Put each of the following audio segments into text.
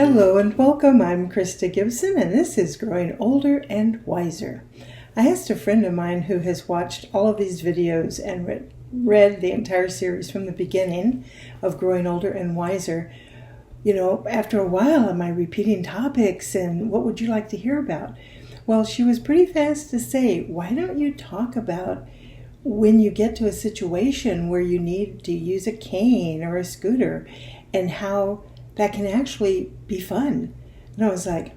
Hello and welcome. I'm Krista Gibson, and this is Growing Older and Wiser. I asked a friend of mine who has watched all of these videos and read the entire series from the beginning of Growing Older and Wiser, after a while, am I repeating topics, and what would you like to hear about? Well, she was pretty fast to say, why don't you talk about when you get to a situation where you need to use a cane or a scooter and how that can actually be fun. And I was like,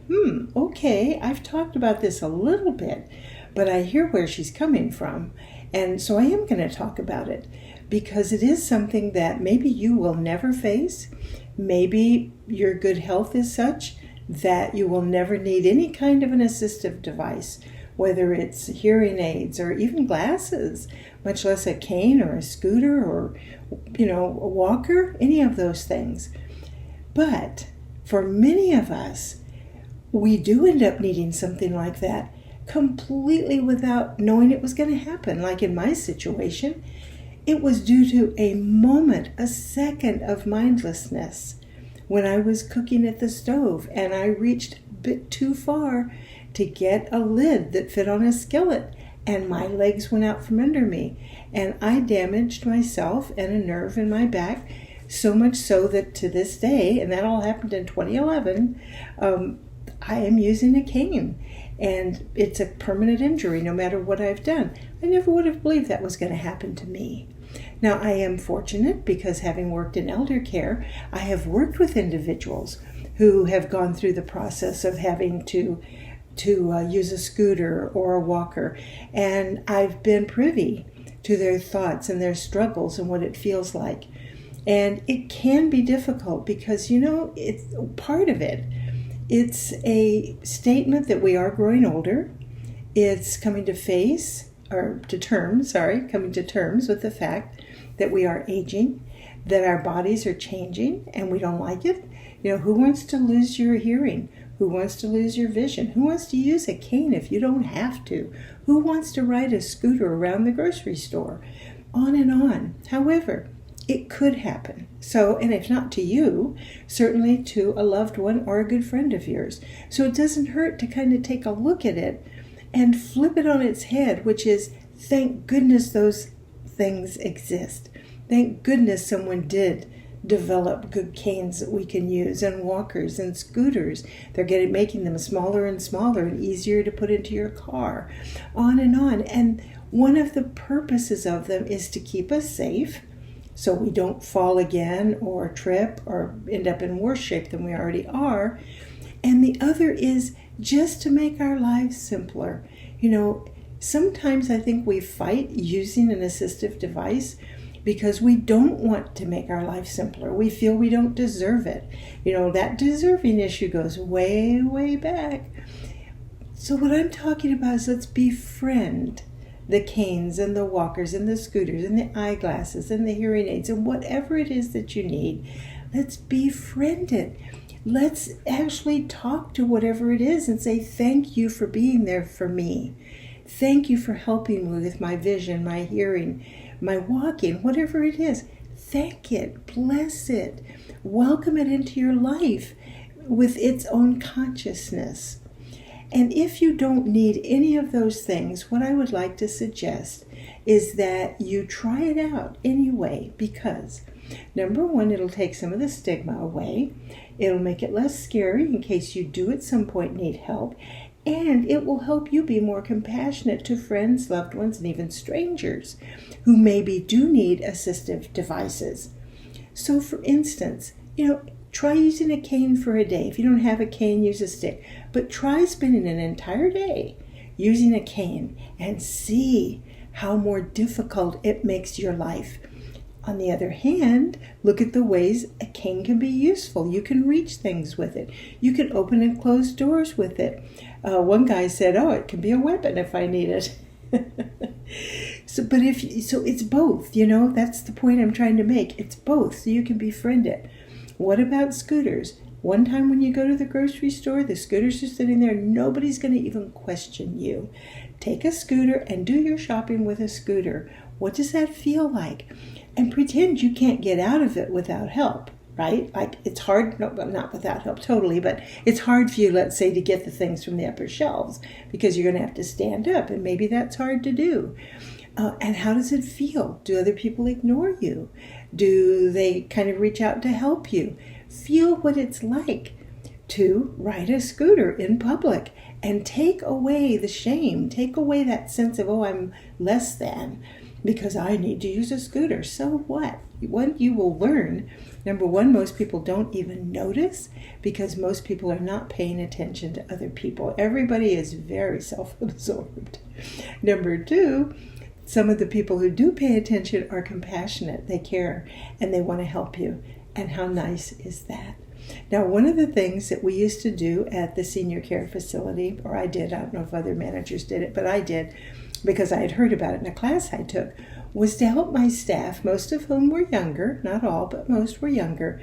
okay, I've talked about this a little bit, but I hear where she's coming from. And so I am going to talk about it because it is something that maybe you will never face. Maybe your good health is such that you will never need any kind of an assistive device, whether it's hearing aids or even glasses, much less a cane or a scooter or, a walker, any of those things. But for many of us, we do end up needing something like that completely without knowing it was going to happen. Like in my situation, it was due to a moment, a second of mindlessness when I was cooking at the stove and I reached a bit too far to get a lid that fit on a skillet and my legs went out from under me and I damaged myself and a nerve in my back. So much so that to this day, and that all happened in 2011, I am using a cane. And it's a permanent injury no matter what I've done. I never would have believed that was going to happen to me. Now, I am fortunate because having worked in elder care, I have worked with individuals who have gone through the process of having to use a scooter or a walker. And I've been privy to their thoughts and their struggles and what it feels like. And it can be difficult because, it's part of it. It's a statement that we are growing older. It's coming to terms with the fact that we are aging, that our bodies are changing and we don't like it. Who wants to lose your hearing? Who wants to lose your vision? Who wants to use a cane if you don't have to? Who wants to ride a scooter around the grocery store? On and on. However, it could happen. So, and if not to you, certainly to a loved one or a good friend of yours. So it doesn't hurt to kind of take a look at it and flip it on its head, which is, thank goodness those things exist. Thank goodness someone did develop good canes that we can use and walkers and scooters. They're making them smaller and smaller and easier to put into your car. On and on. And one of the purposes of them is to keep us safe, so we don't fall again or trip or end up in worse shape than we already are. And the other is just to make our lives simpler. Sometimes I think we fight using an assistive device because we don't want to make our life simpler. We feel we don't deserve it. That deserving issue goes way, way back. So what I'm talking about is let's befriend the canes and the walkers and the scooters and the eyeglasses and the hearing aids and whatever it is that you need. Let's befriend it. Let's actually talk to whatever it is and say, thank you for being there for me. Thank you for helping me with my vision, my hearing, my walking, whatever it is. Thank it, bless it, welcome it into your life with its own consciousness. And if you don't need any of those things, what I would like to suggest is that you try it out anyway, because number one, it'll take some of the stigma away. It'll make it less scary in case you do at some point need help. And it will help you be more compassionate to friends, loved ones, and even strangers who maybe do need assistive devices. So for instance, try using a cane for a day. If you don't have a cane, use a stick. But try spending an entire day using a cane and see how more difficult it makes your life. On the other hand, look at the ways a cane can be useful. You can reach things with it. You can open and close doors with it. One guy said, it can be a weapon if I need it. So it's both, that's the point I'm trying to make. It's both, so you can befriend it. What about scooters? One time when you go to the grocery store, the scooters are sitting there. Nobody's going to even question you. Take a scooter and do your shopping with a scooter. What does that feel like? And pretend you can't get out of it without help. right? Like it's hard, no, well, not without help totally, but it's hard for you, let's say, to get the things from the upper shelves because you're going to have to stand up, and maybe that's hard to do. And how does it feel? Do other people ignore you? Do they kind of reach out to help you? Feel what it's like to ride a scooter in public and take away the shame, take away that sense of, oh, I'm less than because I need to use a scooter. So what? What you will learn, number one, most people don't even notice because most people are not paying attention to other people. Everybody is very self-absorbed. Number two, some of the people who do pay attention are compassionate. They care and they want to help you. And how nice is that? Now, one of the things that we used to do at the senior care facility, or I did, I don't know if other managers did it, but I did because I had heard about it in a class I took, was to help my staff, most of whom were younger, not all, but most were younger,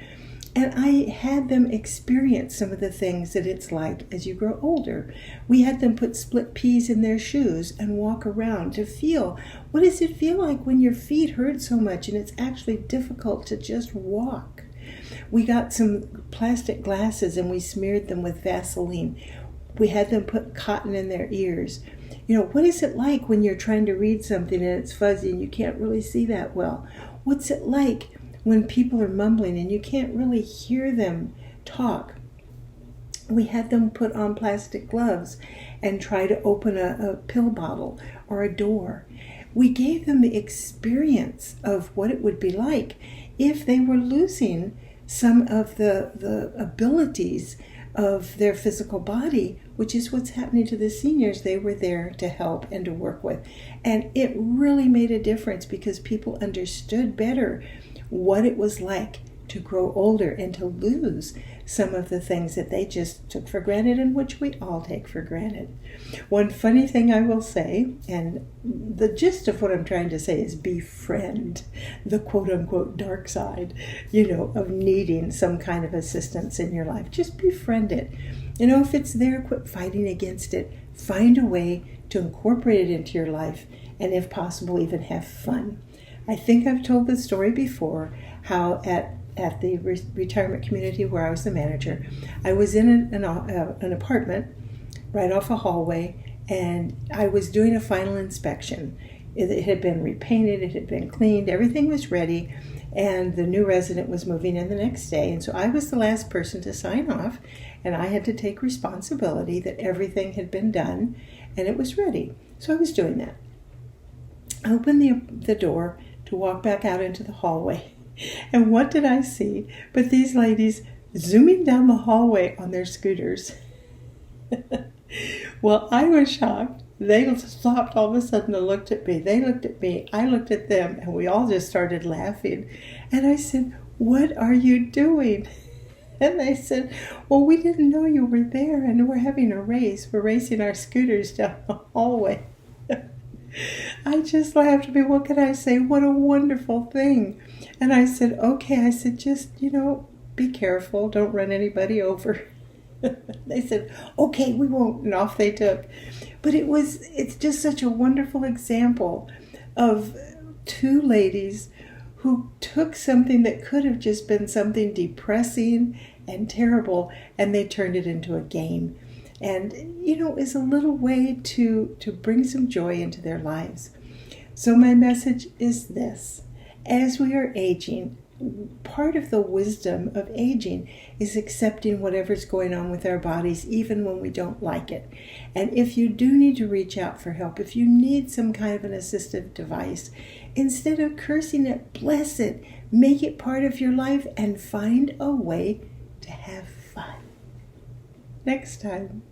and I had them experience some of the things that it's like as you grow older. We had them put split peas in their shoes and walk around to feel, what does it feel like when your feet hurt so much and it's actually difficult to just walk? We got some plastic glasses and we smeared them with Vaseline. We had them put cotton in their ears. You know, what is it like when you're trying to read something and it's fuzzy and you can't really see that well? What's it like when people are mumbling and you can't really hear them talk? We had them put on plastic gloves and try to open a pill bottle or a door. We gave them the experience of what it would be like if they were losing some of the abilities of their physical body, which is what's happening to the seniors. They were there to help and to work with. And it really made a difference because people understood better what it was like to grow older and to lose some of the things that they just took for granted and which we all take for granted. One funny thing I will say, and the gist of what I'm trying to say is befriend the quote-unquote dark side, of needing some kind of assistance in your life. Just befriend it. If it's there, quit fighting against it. Find a way to incorporate it into your life and, if possible, even have fun. I think I've told this story before, how at the retirement community where I was the manager, I was in an apartment right off a hallway, and I was doing a final inspection. It had been repainted, it had been cleaned, everything was ready, and the new resident was moving in the next day. And so I was the last person to sign off, and I had to take responsibility that everything had been done and it was ready. So I was doing that. I opened the door to walk back out into the hallway. And what did I see but these ladies zooming down the hallway on their scooters? Well, I was shocked. They stopped all of a sudden and looked at me. They looked at me. I looked at them, and we all just started laughing. And I said, "What are you doing?" And they said, "Well, we didn't know you were there, and we're having a race. We're racing our scooters down the hallway." I just laughed. What can I say? What a wonderful thing. And I said, okay. I said, just, be careful. Don't run anybody over. They said, okay, we won't. And off they took. But it's just such a wonderful example of two ladies who took something that could have just been something depressing and terrible, and they turned it into a game. And, is a little way to bring some joy into their lives. So my message is this. As we are aging, part of the wisdom of aging is accepting whatever's going on with our bodies, even when we don't like it. And if you do need to reach out for help, if you need some kind of an assistive device, instead of cursing it, bless it, make it part of your life, and find a way to have fun. Next time.